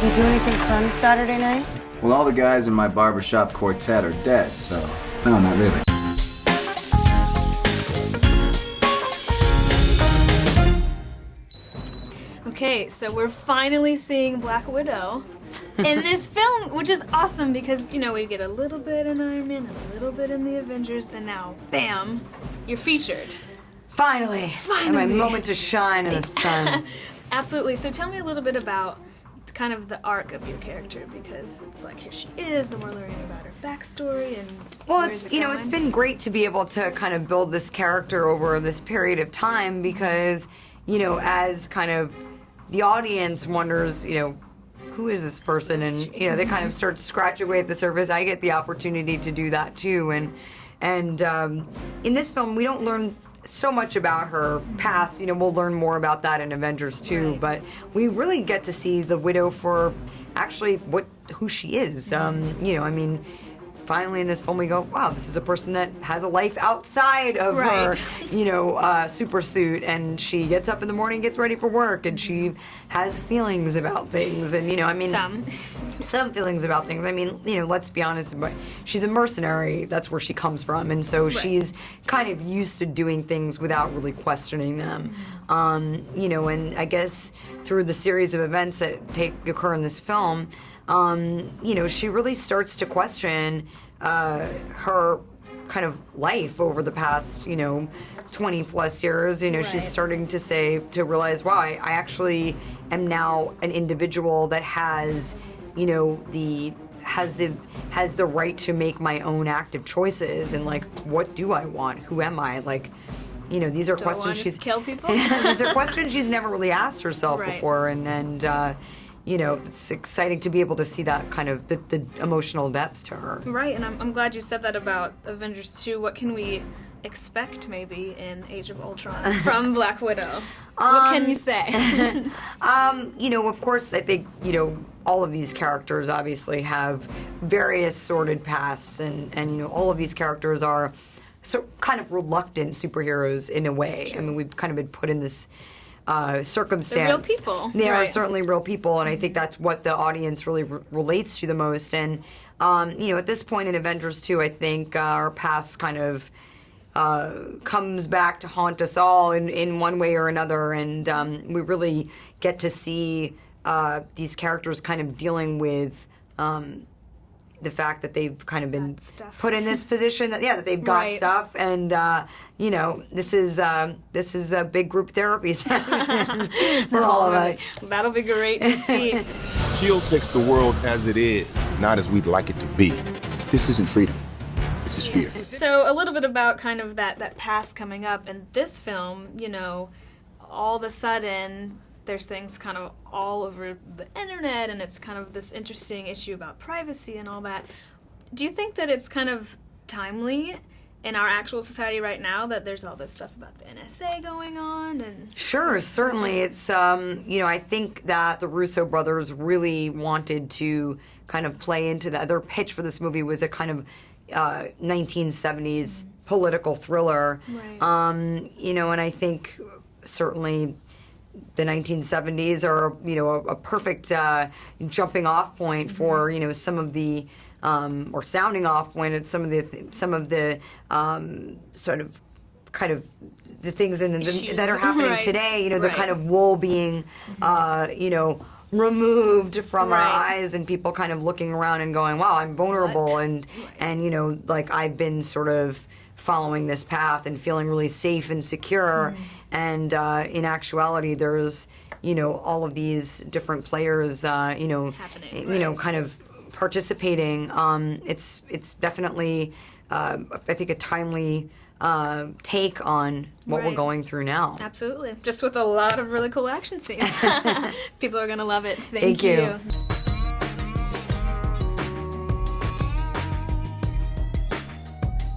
You do anything fun Saturday night? Well, all the guys in my barbershop quartet are dead, so no, not really. Okay, so we're finally seeing Black Widow in this film, which is awesome because, you know, we get a little bit in Iron Man, a little bit in the Avengers, and now, bam, you're featured. Finally. Finally. My moment to shine in the sun. Absolutely. So tell me a little bit about kind of the arc of your character, because it's like, here she is, and we're learning about her backstory, and Well, it's it's been great to be able to kind of build this character over this period of time because, you know, as kind of the audience wonders, you know, who is this person, and you know, they kind of start to scratch away at the surface. I get the opportunity to do that too, and in this film we don't learn so much about her past. You know, we'll learn more about that in Avengers 2, right. but we really get to see the Widow for actually who she is. You know, I mean, finally in this film we go, wow, this is a person that has a life outside of right. her, you know, super suit, and she gets up in the morning, gets ready for work, and she has feelings about things, and you know, I mean, some feelings about things. I mean, you know, let's be honest, but she's a mercenary. That's where she comes from, and so right. she's kind of used to doing things without really questioning them. You know, and I guess through the series of events that occur in this film, you know, she really starts to question her kind of life over the past, you know, 20 plus years. You know, right. she's starting to realize, wow, I actually am now an individual that has, you know, has the right to make my own active choices, and like, what do I want? Who am I? Like, you know, these are questions she's kill people. These are questions she's never really asked herself right. before, and you know, it's exciting to be able to see that kind of the emotional depth to her. Right, and I'm glad you said that about Avengers 2. What can we expect maybe in Age of Ultron from Black Widow? What can you say? You know, of course, I think, you know, all of these characters obviously have various sordid pasts, and you know, all of these characters are so kind of reluctant superheroes in a way. True. I mean, we've kind of been put in this circumstance. They're real people. They right. are certainly real people, and I think that's what the audience really relates to the most. And you know, at this point in Avengers 2, I think our past kind of comes back to haunt us all in one way or another, and we really get to see these characters kind of dealing with the fact that they've kind of been put in this position that they've got right. stuff, and you know, this is a big group therapy session for all of us. That'll be great to see. S.H.I.E.L.D. takes the world as it is, not as we'd like it to be. This isn't freedom. This is fear. So a little bit about kind of that past coming up in this film. You know, all of a sudden there's things kind of all over the internet, and it's kind of this interesting issue about privacy and all that. Do you think that it's kind of timely in our actual society right now that there's all this stuff about the NSA going on? And sure, certainly. It's you know, I think that the Russo brothers really wanted to kind of play into that. Their pitch for this movie was a kind of 1970s political thriller. Right. You know, and I think certainly the 1970s are, you know, a perfect jumping off point for, you know, some of the or sounding off point at some of the sort of kind of the things that are happening right. today. You know, the right. kind of wool being you know, removed from right. our eyes, and people kind of looking around and going, wow, I'm vulnerable, What? and you know, like, I've been sort of following this path and feeling really safe and secure, and in actuality there's, you know, all of these different players you know, happening, you right. know, kind of participating. It's definitely I think a timely take on what right. we're going through now. Absolutely. Just with a lot of really cool action scenes. People are going to love it. Thank you.